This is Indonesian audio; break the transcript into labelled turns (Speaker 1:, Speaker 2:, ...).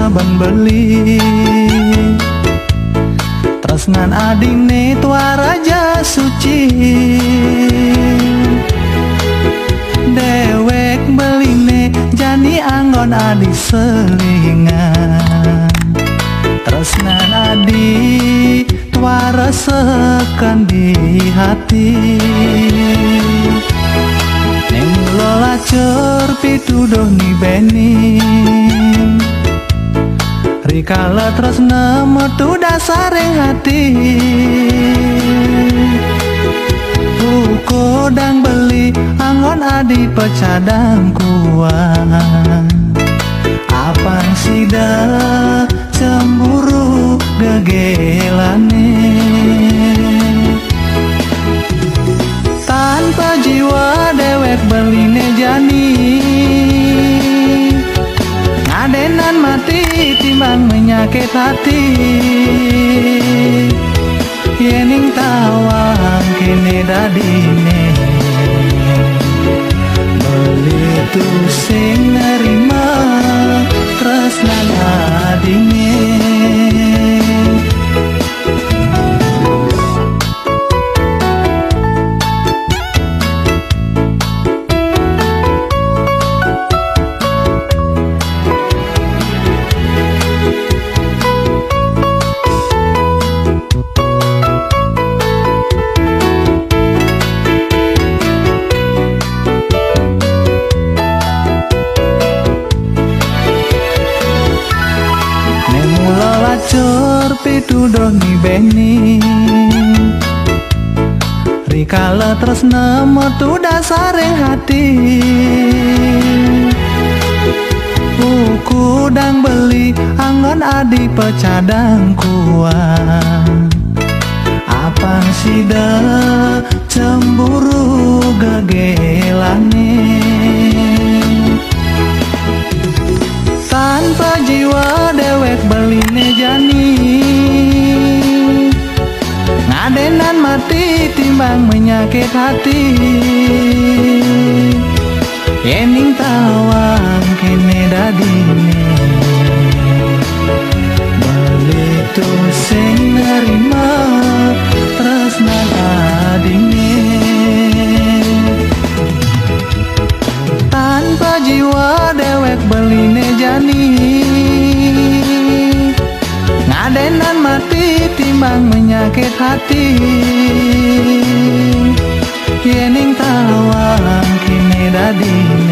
Speaker 1: saban beli. Tresnan adine tua raja suci, dewek beline jani anggon adi selingan. Tresnan adi tua resekan di hati, neng lola cur pituduh ni bening. Rikala tresna metu dasareng hati, kodang beli anggon adi pecadang kuat. Apang sida cemburu gegelane, tanpa jiwa dewek beline jani. Ngadenan mati timbang menyakit hati, yening tawang kene dadine. Belitu sing nerima tresnan adine. Cur pituduh ni bening, rikala tresna metu dasareng hati. Kudang beli anggon adi pecadang kuat. Apang sida cemburu gegelane, tanpa jiwa dewek beline jani. Ngadenan mati timbang menyakit hati, yening tawang kene dadine. Belitu sing nerima tresnan adine, tanpa jiwa dewek beline jani. Ngadenan mati timbang menyakit hati, yening tawang kene dadine.